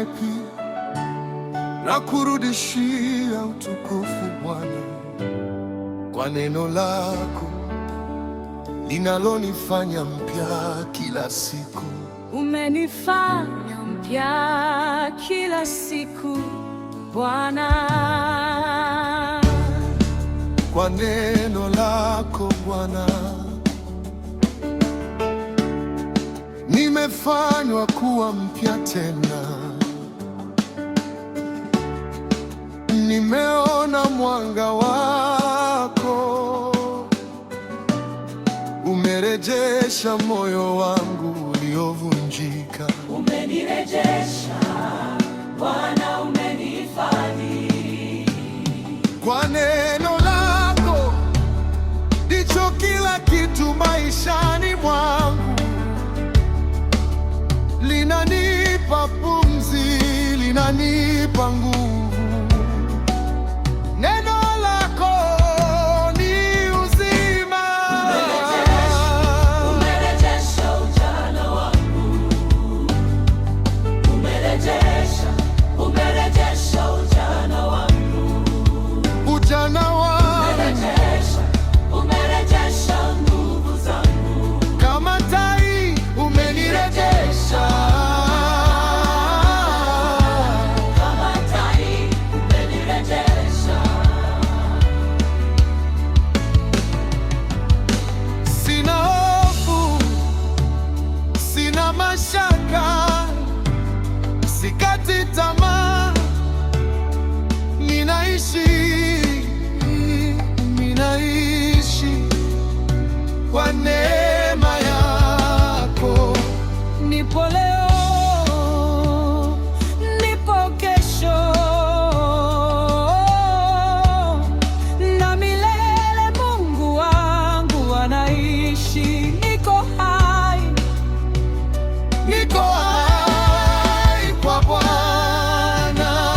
VIP na kurudishia utukufu Bwana, kwa neno lako linalonifanya mpya kila siku. Umenifanya mpya kila siku Bwana, kwa neno lako Bwana nimefanywa kuwa mpya tena. Nimeona mwanga wako, umerejesha moyo wangu uliovunjika. umenirejesha Bwana, umenihifadhi. Kwa neno lako ndicho kila kitu maishani mwangu, linanipa pumzi, linanipa nguvu. Neno lako ni uzima. Umerejesha ujana wangu, umerejesha ujana wangu, Ujana wangu umerejesha nguvu zangu. kama tai umenirejesha. Kama tai umenirejesha. Sina hofu, sina mashaka, sikati tamaa, ninaishi kwa neema yako. Nipo leo, nipo kesho, na milele Mungu wangu anaishi. Niko hai Kwa Bwana,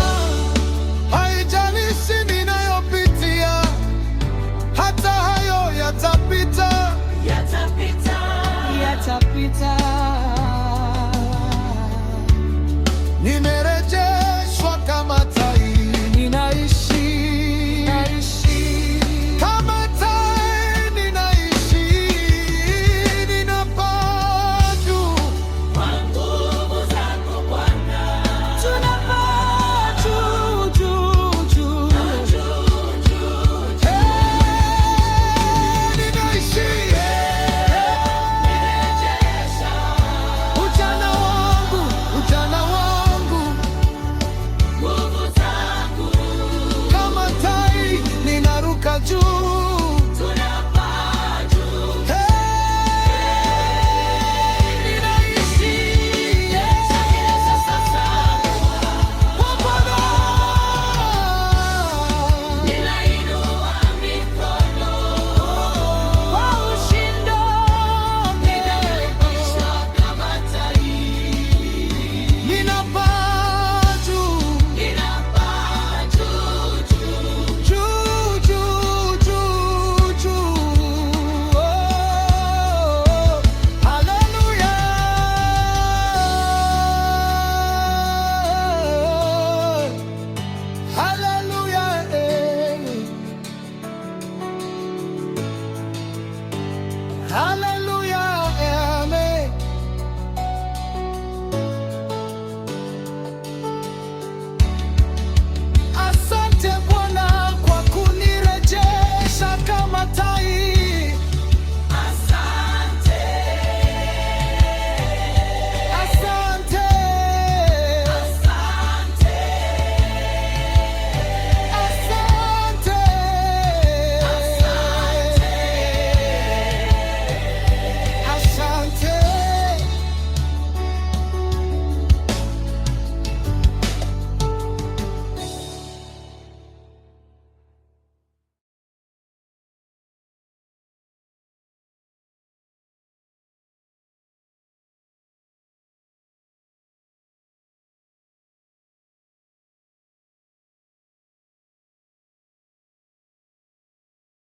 haijalishi ninayopitia, hata hayo yatapita. yatapita.